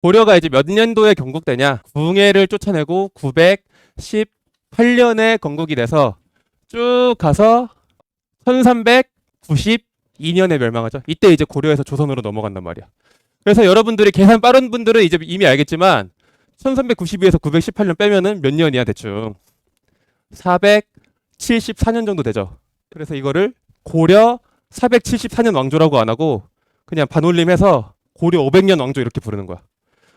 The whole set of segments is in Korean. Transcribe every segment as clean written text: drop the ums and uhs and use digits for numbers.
고려가 이제 몇 년도에 건국되냐? 궁예를 쫓아내고 918년에 건국이 돼서 쭉 가서 1392년에 멸망하죠. 이때 이제 고려에서 조선으로 넘어간단 말이야. 그래서 여러분들이 계산 빠른 분들은 이제 이미 알겠지만 1392에서 918년 빼면은 몇 년이야 대충 474년 정도 되죠. 그래서 이거를 고려 474년 왕조라고 안 하고 그냥 반올림해서 고려 500년 왕조 이렇게 부르는 거야.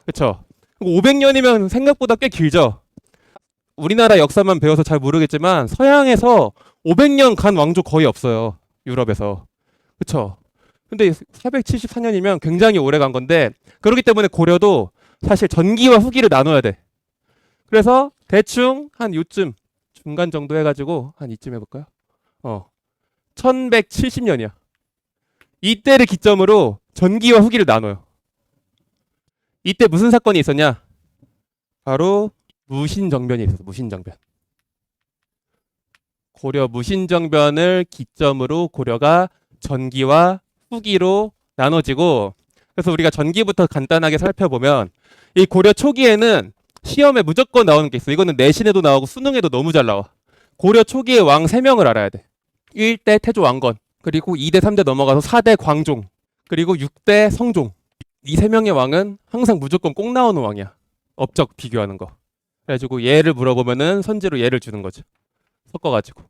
그쵸? 500년이면 생각보다 꽤 길죠. 우리나라 역사만 배워서 잘 모르겠지만 서양에서 500년 간 왕조 거의 없어요. 유럽에서. 그쵸? 근데 474년이면 굉장히 오래 간 건데 그렇기 때문에 고려도 사실 전기와 후기를 나눠야 돼. 그래서 대충 한 요쯤 중간 정도 해가지고 한 이쯤 해볼까요? 1170년이야. 이때를 기점으로 전기와 후기를 나눠요. 이때 무슨 사건이 있었냐? 바로 무신정변이 있었어. 무신정변. 고려 무신정변을 기점으로 고려가 전기와 후기로 나눠지고 그래서 우리가 전기부터 간단하게 살펴보면 이 고려 초기에는 시험에 무조건 나오는 게 있어. 이거는 내신에도 나오고 수능에도 너무 잘 나와. 고려 초기의 왕 3명을 알아야 돼. 1대 태조 왕건, 그리고 2대 3대 넘어가서 4대 광종, 그리고 6대 성종. 이 3명의 왕은 항상 무조건 꼭 나오는 왕이야. 업적 비교하는 거. 그래가지고 얘를 물어보면은 선지로 얘를 주는 거지. 섞어가지고.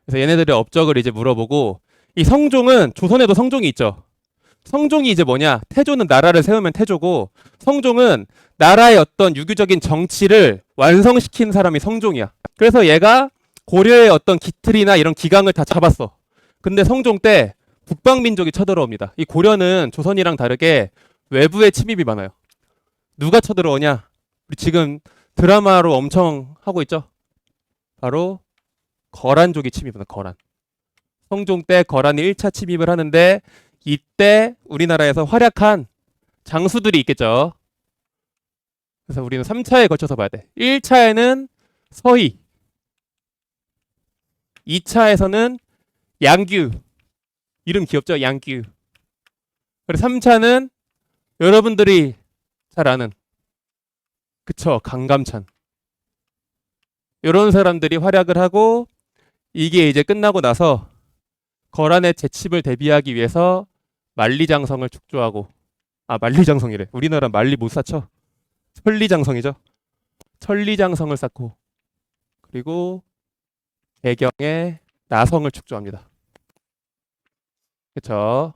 그래서 얘네들의 업적을 이제 물어보고 이 성종은 조선에도 성종이 있죠. 성종이 이제 뭐냐? 태조는 나라를 세우면 태조고 성종은 나라의 어떤 유교적인 정치를 완성시킨 사람이 성종이야. 그래서 얘가 고려의 어떤 기틀이나 이런 기강을 다 잡았어. 근데 성종 때 북방민족이 쳐들어옵니다. 이 고려는 조선이랑 다르게 외부의 침입이 많아요. 누가 쳐들어오냐? 우리 지금 드라마로 엄청 하고 있죠? 바로 거란족이 침입합니다. 거란. 성종 때 거란이 1차 침입을 하는데 이때 우리나라에서 활약한 장수들이 있겠죠. 그래서 우리는 3차에 걸쳐서 봐야 돼. 1차에는 서희, 2차에서는 양규. 이름 귀엽죠? 양규. 그리고 3차는 여러분들이 잘 아는 그쵸? 강감찬. 이런 사람들이 활약을 하고 이게 이제 끝나고 나서 거란의 재침을 대비하기 위해서 만리장성을 축조하고 만리장성이래. 우리나라 만리 못 쌓죠? 천리장성이죠. 천리장성을 쌓고 그리고 개경에 나성을 축조합니다. 그쵸?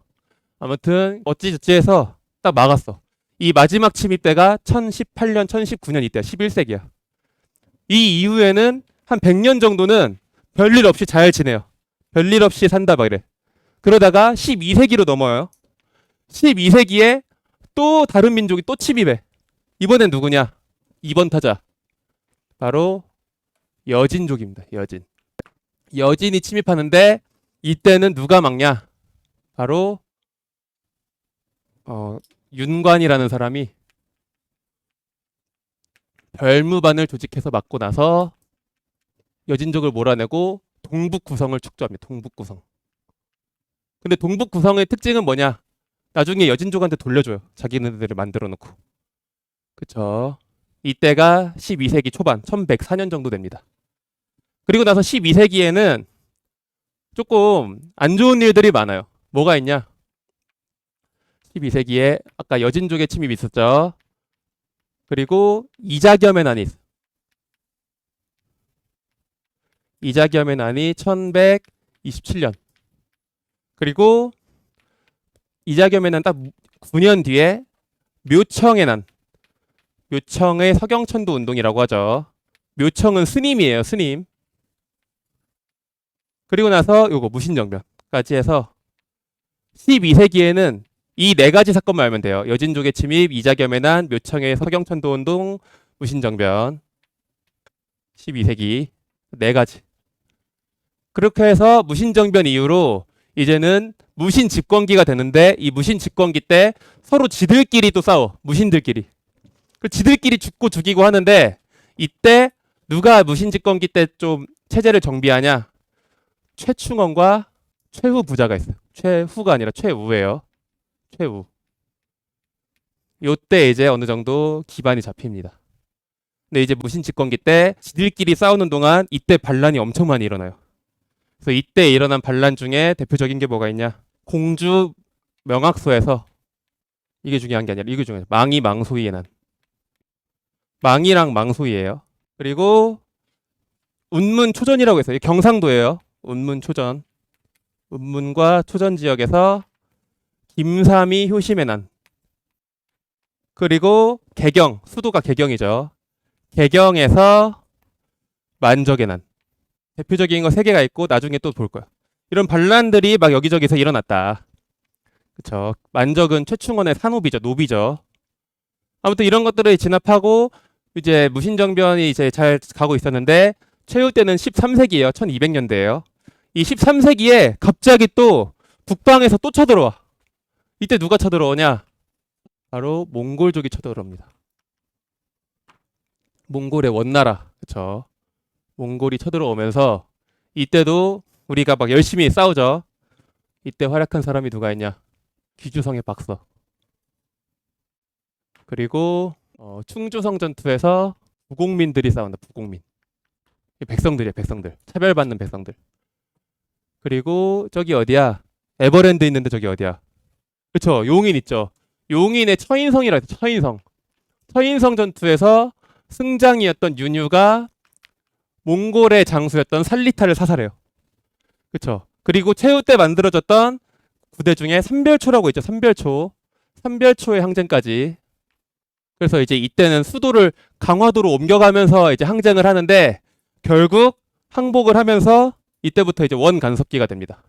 아무튼 어찌저찌 해서 딱 막았어. 이 마지막 침입 때가 1018년, 1019년 이때야. 11세기야. 이 이후에는 한 100년 정도는 별일 없이 잘 지내요. 별일 없이 산다 막 이래. 그러다가 12세기로 넘어요. 12세기에 또 다른 민족이 또 침입해. 이번엔 누구냐? 2번 타자. 바로 여진족입니다. 여진. 여진이 침입하는데 이때는 누가 막냐? 바로 윤관이라는 사람이 별무반을 조직해서 막고 나서 여진족을 몰아내고 동북구성을 축조합니다. 동북구성. 근데 동북구성의 특징은 뭐냐? 나중에 여진족한테 돌려줘요. 자기네들을 만들어 놓고. 그쵸? 이때가 12세기 초반, 1104년 정도 됩니다. 그리고 나서 12세기에는 조금 안 좋은 일들이 많아요. 뭐가 있냐? 12세기에 아까 여진족의 침입이 있었죠. 그리고 이자겸의 난이 있어요. 이자겸의 난이 1127년. 그리고 이자겸의 난 딱 9년 뒤에 묘청의 난. 묘청의 서경천도 운동이라고 하죠. 묘청은 스님이에요. 스님. 그리고 나서 요거 무신정변까지 해서 12세기에는 이 네 가지 사건만 알면 돼요. 여진족의 침입, 이자겸의 난, 묘청의 서경천도 운동, 무신정변. 12세기 네 가지. 그렇게 해서 무신정변 이후로 이제는 무신 집권기가 되는데 이 무신 집권기 때 서로 지들끼리 또 싸워. 무신들끼리. 그 지들끼리 죽고 죽이고 하는데 이때 누가 무신 집권기 때 좀 체제를 정비하냐? 최충원과 최후 부자가 있어요. 최후가 아니라 최우예요. 최우. 요때 이제 어느 정도 기반이 잡힙니다. 근데 이제 무신집권기 때 지들끼리 싸우는 동안 이때 반란이 엄청 많이 일어나요. 그래서 이때 일어난 반란 중에 대표적인 게 뭐가 있냐? 공주 명학소에서 이게 중요한 게 아니라 이게 중요해요. 망이 망소이의 난. 망이랑 망소이예요. 그리고 운문초전이라고 해서 경상도예요. 운문초전. 운문과 초전 지역에서 김삼이 효심의 난. 그리고 개경, 수도가 개경이죠. 개경에서 만적의 난. 대표적인 거 세 개가 있고 나중에 또 볼 거야. 이런 반란들이 막 여기저기서 일어났다. 그쵸. 만적은 최충원의 산호비죠. 노비죠. 아무튼 이런 것들을 진압하고 이제 무신정변이 이제 잘 가고 있었는데 최후 때는 13세기예요. 1200년대예요. 이 13세기에 갑자기 또 북방에서 또 쳐들어와. 이때 누가 쳐들어오냐? 바로 몽골족이 쳐들어옵니다. 몽골의 원나라. 그쵸. 몽골이 쳐들어오면서 이때도 우리가 막 열심히 싸우죠. 이때 활약한 사람이 누가 있냐? 귀주성의 박서. 그리고 충주성 전투에서 부공민들이 싸운다. 부공민. 백성들이야, 백성들. 차별받는 백성들. 그리고 저기 어디야? 에버랜드 있는데 저기 어디야? 그쵸, 용인 있죠. 용인의 처인성이라 해서 처인성. 처인성 전투에서 승장이었던 윤유가 몽골의 장수였던 살리타를 사살해요. 그쵸. 그리고 최후 때 만들어졌던 부대 중에 삼별초라고 있죠. 삼별초. 삼별초의 항쟁까지. 그래서 이제 이때는 수도를 강화도로 옮겨가면서 이제 항쟁을 하는데 결국 항복을 하면서 이때부터 이제 원간섭기가 됩니다.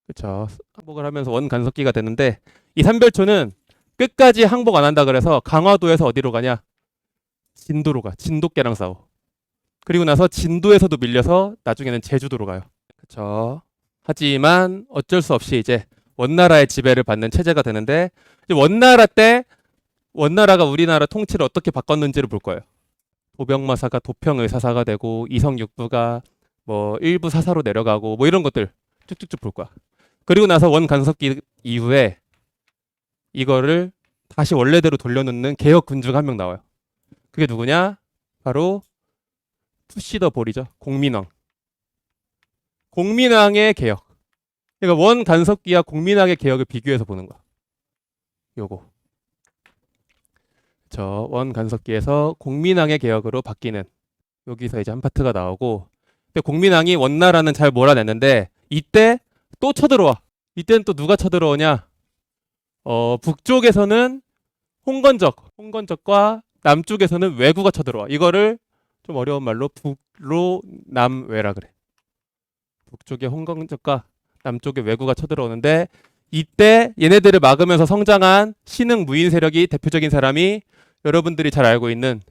그렇죠. 항복을 하면서 원간섭기가 되는데 이 삼별초는 끝까지 항복 안 한다 그래서 강화도에서 어디로 가냐? 진도로 가. 진돗개랑 싸워. 그리고 나서 진도에서도 밀려서 나중에는 제주도로 가요. 그렇죠. 하지만 어쩔 수 없이 이제 원나라의 지배를 받는 체제가 되는데 원나라 때 원나라가 우리나라 통치를 어떻게 바꿨는지를 볼 거예요. 도병마사가 도평의사사가 되고 이성육부가 뭐 일부 사사로 내려가고 뭐 이런 것들 쭉쭉쭉 볼 거야. 그리고 나서 원간섭기 이후에 이거를 다시 원래대로 돌려놓는 개혁 군주가 한 명 나와요. 그게 누구냐? 바로 푸시더 볼이죠. 공민왕. 공민왕의 개혁. 그러니까 원간섭기와 공민왕의 개혁을 비교해서 보는 거야. 요거. 저 원간섭기에서 공민왕의 개혁으로 바뀌는 여기서 이제 한 파트가 나오고 근데 공민왕이 원나라는 잘 몰아냈는데 이때 또 쳐들어와. 이때는 또 누가 쳐들어오냐? 북쪽에서는 홍건적과 남쪽에서는 왜구가 쳐들어와. 이거를 좀 어려운 말로 북로남왜라 그래. 북쪽에 홍건적과 남쪽에 왜구가 쳐들어오는데 이때 얘네들을 막으면서 성장한 신흥 무인 세력이 대표적인 사람이 여러분들이 잘 알고 있는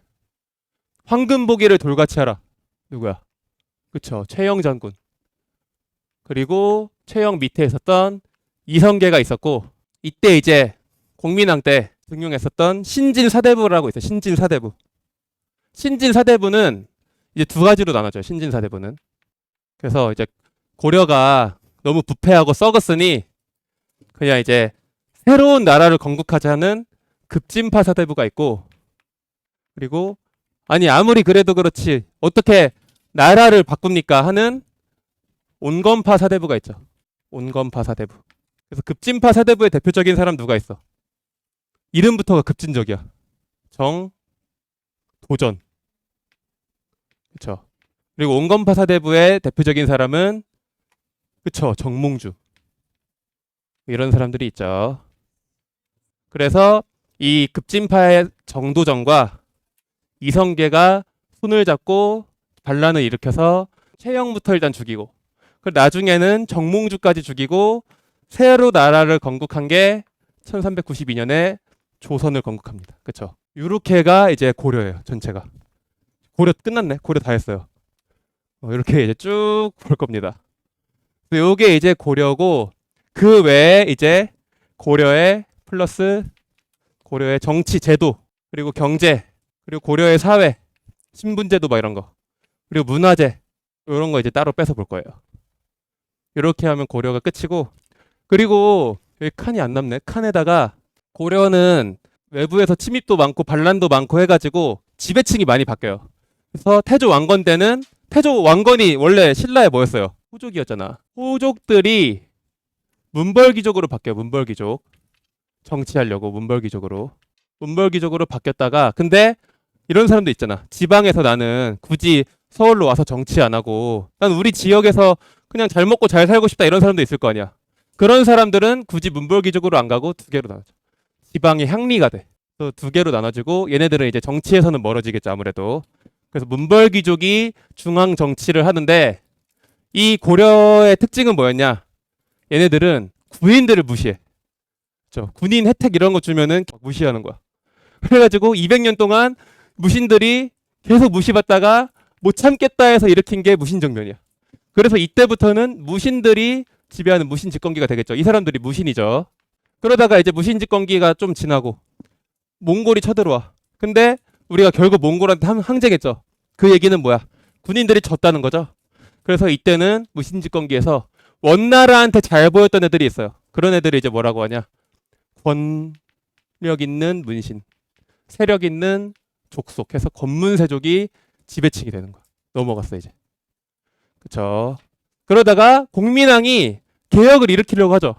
황금보기를 돌같이 하라. 누구야? 그쵸. 최영 장군. 그리고 최영 밑에 있었던 이성계가 있었고 이때 이제 공민왕 때 등용했었던 신진사대부라고 있어요. 신진사대부. 신진사대부는 이제 두 가지로 나눠져요. 신진사대부는. 그래서 이제 고려가 너무 부패하고 썩었으니 그냥 이제 새로운 나라를 건국하자는 급진파 사대부가 있고 그리고 아니 아무리 그래도 그렇지 어떻게 나라를 바꿉니까 하는 온건파 사대부가 있죠. 온건파 사대부. 그래서 급진파 사대부의 대표적인 사람 누가 있어? 이름부터가 급진적이야. 정도전. 그렇죠. 그리고 온건파 사대부의 대표적인 사람은 그쵸, 정몽주. 이런 사람들이 있죠. 그래서 이 급진파의 정도전과 이성계가 손을 잡고 반란을 일으켜서 최영부터 일단 죽이고 그리고 나중에는 정몽주까지 죽이고 새로 나라를 건국한 게 1392년에 조선을 건국합니다. 그쵸? 요렇게가 이제 고려예요. 전체가. 고려 끝났네. 고려 다 했어요. 이렇게 이제 쭉 볼 겁니다. 요게 이제 고려고 그 외에 이제 고려의 플러스 고려의 정치 제도 그리고 경제 그리고 고려의 사회 신분제도 막 이런 거 그리고 문화재 이런 거 이제 따로 빼서 볼 거예요. 이렇게 하면 고려가 끝이고 그리고 여기 칸이 안 남네. 칸에다가 고려는 외부에서 침입도 많고 반란도 많고 해가지고 지배층이 많이 바뀌어요. 그래서 태조 왕건 때는 태조 왕건이 원래 신라의 뭐였어요? 호족이었잖아. 호족들이 문벌귀족으로 바뀌어요. 문벌귀족. 정치하려고 문벌귀족으로 바뀌었다가 근데 이런 사람도 있잖아. 지방에서 나는 굳이 서울로 와서 정치 안 하고 난 우리 지역에서 그냥 잘 먹고 잘 살고 싶다 이런 사람도 있을 거 아니야. 그런 사람들은 굳이 문벌귀족으로 안 가고 두 개로 나눠져. 지방의 향리가 돼. 또 두 개로 나눠지고 얘네들은 이제 정치에서는 멀어지겠죠 아무래도. 그래서 문벌귀족이 중앙 정치를 하는데 이 고려의 특징은 뭐였냐? 얘네들은 군인들을 무시해. 군인 혜택 이런 거 주면은 무시하는 거야. 그래가지고 200년 동안 무신들이 계속 무시받다가 못 참겠다 해서 일으킨 게 무신정변이야. 그래서 이때부터는 무신들이 지배하는 무신 집권기가 되겠죠. 이 사람들이 무신이죠. 그러다가 이제 무신 집권기가 좀 지나고 몽골이 쳐들어와. 근데 우리가 결국 몽골한테 항쟁했죠. 그 얘기는 뭐야? 군인들이 졌다는 거죠. 그래서 이때는 무신 집권기에서 원나라한테 잘 보였던 애들이 있어요. 그런 애들이 이제 뭐라고 하냐? 권력 있는 문신, 세력 있는 족속 해서 권문세족이 지배층이 되는 거야. 넘어갔어 이제. 그쵸? 그러다가 공민왕이 개혁을 일으키려고 하죠.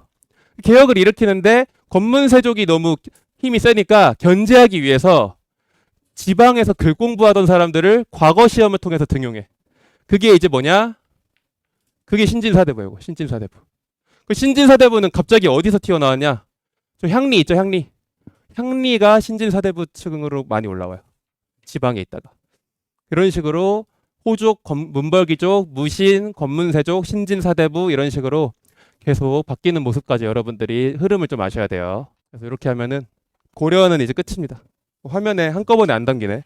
개혁을 일으키는데 권문세족이 너무 힘이 세니까 견제하기 위해서 지방에서 글 공부하던 사람들을 과거 시험을 통해서 등용해. 그게 이제 뭐냐? 그게 신진사대부예요. 신진사대부. 그 신진사대부는 갑자기 어디서 튀어나왔냐? 저 향리 있죠, 향리. 향리가 신진사대부 층으로 많이 올라와요. 지방에 있다가. 이런 식으로 호족, 문벌귀족, 무신, 권문세족, 신진사대부 이런 식으로 계속 바뀌는 모습까지 여러분들이 흐름을 좀 아셔야 돼요. 그래서 이렇게 하면은 고려는 이제 끝입니다. 화면에 한꺼번에 안 담기네.